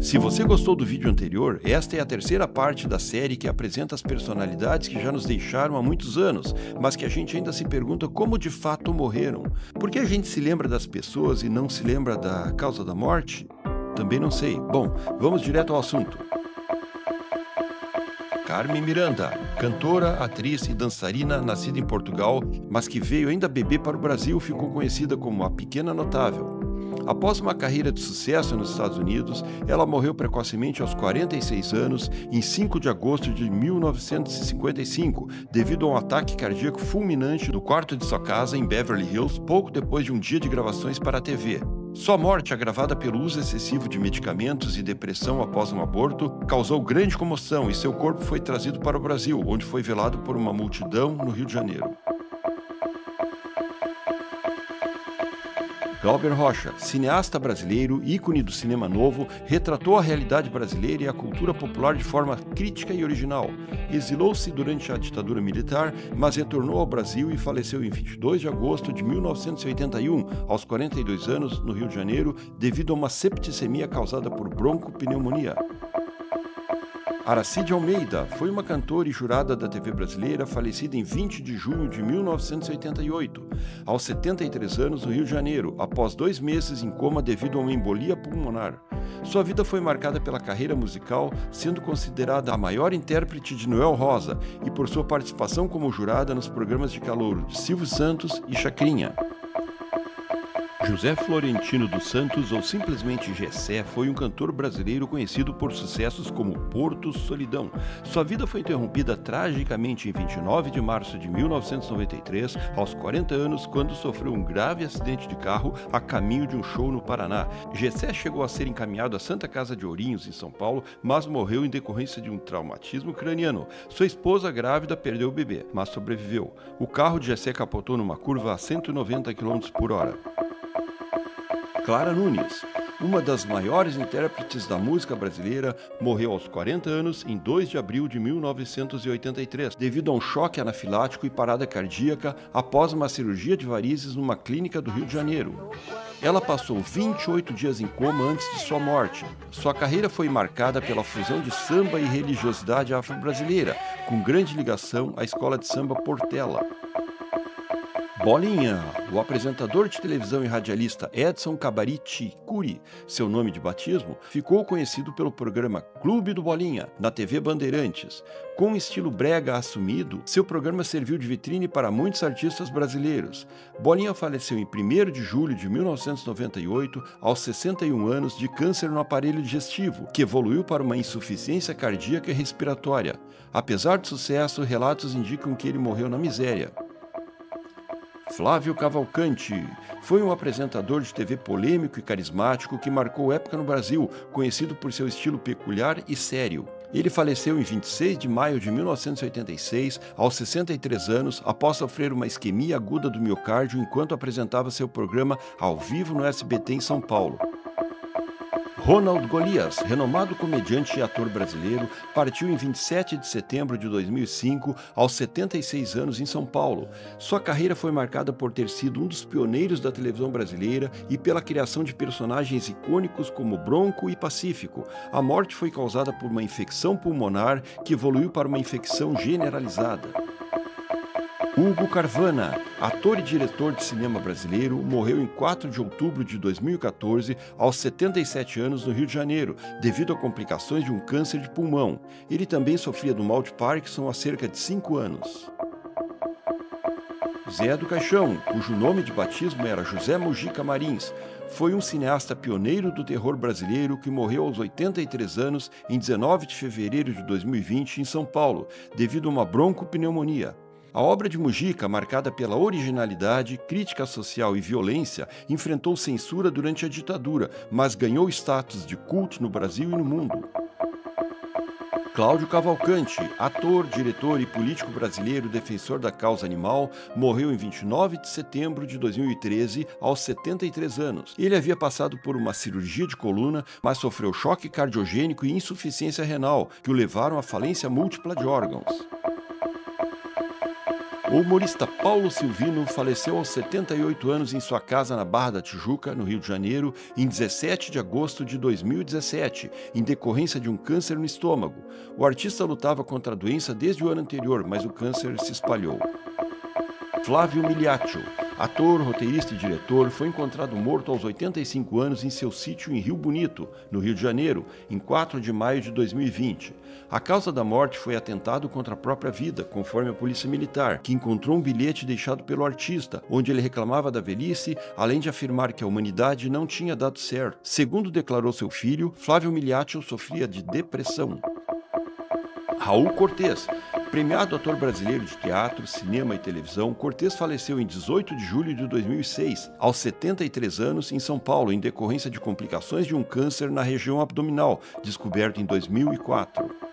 Se você gostou do vídeo anterior, esta é a terceira parte da série que apresenta as personalidades que já nos deixaram há muitos anos, mas que a gente ainda se pergunta como de fato morreram. Por que a gente se lembra das pessoas e não se lembra da causa da morte? Também não sei. Bom, vamos direto ao assunto. Carmen Miranda, cantora, atriz e dançarina nascida em Portugal, mas que veio ainda bebê para o Brasil, ficou conhecida como a Pequena Notável. Após uma carreira de sucesso nos Estados Unidos, ela morreu precocemente aos 46 anos, em 5 de agosto de 1955, devido a um ataque cardíaco fulminante no quarto de sua casa em Beverly Hills, pouco depois de um dia de gravações para a TV. Sua morte, agravada pelo uso excessivo de medicamentos e depressão após um aborto, causou grande comoção e seu corpo foi trazido para o Brasil, onde foi velado por uma multidão no Rio de Janeiro. Glauber Rocha, cineasta brasileiro, ícone do cinema novo, retratou a realidade brasileira e a cultura popular de forma crítica e original. Exilou-se durante a ditadura militar, mas retornou ao Brasil e faleceu em 22 de agosto de 1981, aos 42 anos, no Rio de Janeiro, devido a uma septicemia causada por broncopneumonia. Aracide Almeida foi uma cantora e jurada da TV brasileira, falecida em 20 de junho de 1988, aos 73 anos, no Rio de Janeiro, após 2 meses em coma devido a uma embolia pulmonar. Sua vida foi marcada pela carreira musical, sendo considerada a maior intérprete de Noel Rosa e por sua participação como jurada nos programas de calouro de Silvio Santos e Chacrinha. José Florentino dos Santos, ou simplesmente Gessé, foi um cantor brasileiro conhecido por sucessos como Porto Solidão. Sua vida foi interrompida tragicamente em 29 de março de 1993, aos 40 anos, quando sofreu um grave acidente de carro a caminho de um show no Paraná. Gessé chegou a ser encaminhado à Santa Casa de Ourinhos, em São Paulo, mas morreu em decorrência de um traumatismo craniano. Sua esposa, grávida, perdeu o bebê, mas sobreviveu. O carro de Gessé capotou numa curva a 190 km por hora. Clara Nunes, uma das maiores intérpretes da música brasileira, morreu aos 40 anos em 2 de abril de 1983, devido a um choque anafilático e parada cardíaca após uma cirurgia de varizes numa clínica do Rio de Janeiro. Ela passou 28 dias em coma antes de sua morte. Sua carreira foi marcada pela fusão de samba e religiosidade afro-brasileira, com grande ligação à escola de samba Portela. Bolinha, o apresentador de televisão e radialista Edson Cabariti Curi, seu nome de batismo, ficou conhecido pelo programa Clube do Bolinha, na TV Bandeirantes. Com um estilo brega assumido, seu programa serviu de vitrine para muitos artistas brasileiros. Bolinha faleceu em 1º de julho de 1998, aos 61 anos, de câncer no aparelho digestivo, que evoluiu para uma insuficiência cardíaca e respiratória. Apesar do sucesso, relatos indicam que ele morreu na miséria. Flávio Cavalcante foi um apresentador de TV polêmico e carismático que marcou época no Brasil, conhecido por seu estilo peculiar e sério. Ele faleceu em 26 de maio de 1986, aos 63 anos, após sofrer uma isquemia aguda do miocárdio enquanto apresentava seu programa ao vivo no SBT em São Paulo. Ronald Golias, renomado comediante e ator brasileiro, partiu em 27 de setembro de 2005, aos 76 anos, em São Paulo. Sua carreira foi marcada por ter sido um dos pioneiros da televisão brasileira e pela criação de personagens icônicos como Bronco e Pacífico. A morte foi causada por uma infecção pulmonar que evoluiu para uma infecção generalizada. Hugo Carvana, ator e diretor de cinema brasileiro, morreu em 4 de outubro de 2014, aos 77 anos, no Rio de Janeiro, devido a complicações de um câncer de pulmão. Ele também sofria do mal de Parkinson há cerca de 5 anos. Zé do Caixão, cujo nome de batismo era José Mujica Marins, foi um cineasta pioneiro do terror brasileiro que morreu aos 83 anos em 19 de fevereiro de 2020, em São Paulo, devido a uma broncopneumonia. A obra de Mujica, marcada pela originalidade, crítica social e violência, enfrentou censura durante a ditadura, mas ganhou status de culto no Brasil e no mundo. Cláudio Cavalcante, ator, diretor e político brasileiro defensor da causa animal, morreu em 29 de setembro de 2013, aos 73 anos. Ele havia passado por uma cirurgia de coluna, mas sofreu choque cardiogênico e insuficiência renal, que o levaram à falência múltipla de órgãos. O humorista Paulo Silvino faleceu aos 78 anos em sua casa na Barra da Tijuca, no Rio de Janeiro, em 17 de agosto de 2017, em decorrência de um câncer no estômago. O artista lutava contra a doença desde o ano anterior, mas o câncer se espalhou. Flávio Miliaccio, ator, roteirista e diretor, foi encontrado morto aos 85 anos em seu sítio em Rio Bonito, no Rio de Janeiro, em 4 de maio de 2020. A causa da morte foi atentado contra a própria vida, conforme a Polícia Militar, que encontrou um bilhete deixado pelo artista, onde ele reclamava da velhice, além de afirmar que a humanidade não tinha dado certo. Segundo declarou seu filho, Flávio Miliaccio sofria de depressão. Raul Cortez. Premiado ator brasileiro de teatro, cinema e televisão, Cortez faleceu em 18 de julho de 2006, aos 73 anos, em São Paulo, em decorrência de complicações de um câncer na região abdominal, descoberto em 2004.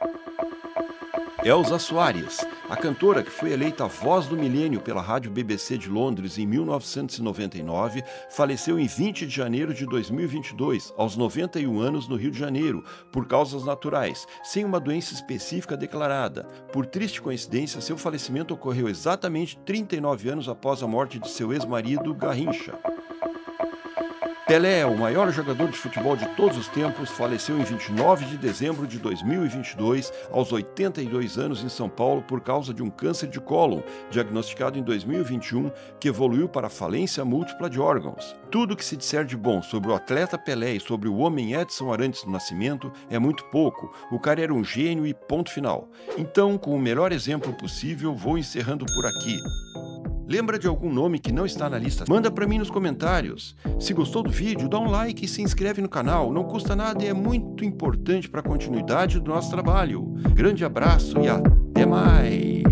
Elza Soares, a cantora que foi eleita Voz do Milênio pela Rádio BBC de Londres em 1999, faleceu em 20 de janeiro de 2022, aos 91 anos no Rio de Janeiro, por causas naturais, sem uma doença específica declarada. Por triste coincidência, seu falecimento ocorreu exatamente 39 anos após a morte de seu ex-marido, Garrincha. Pelé, o maior jogador de futebol de todos os tempos, faleceu em 29 de dezembro de 2022, aos 82 anos em São Paulo, por causa de um câncer de cólon, diagnosticado em 2021, que evoluiu para falência múltipla de órgãos. Tudo que se disser de bom sobre o atleta Pelé e sobre o homem Edson Arantes do Nascimento é muito pouco. O cara era um gênio e ponto final. Então, com o melhor exemplo possível, vou encerrando por aqui. Lembra de algum nome que não está na lista? Manda para mim nos comentários. Se gostou do vídeo, dá um like e se inscreve no canal. Não custa nada e é muito importante para a continuidade do nosso trabalho. Grande abraço e até mais!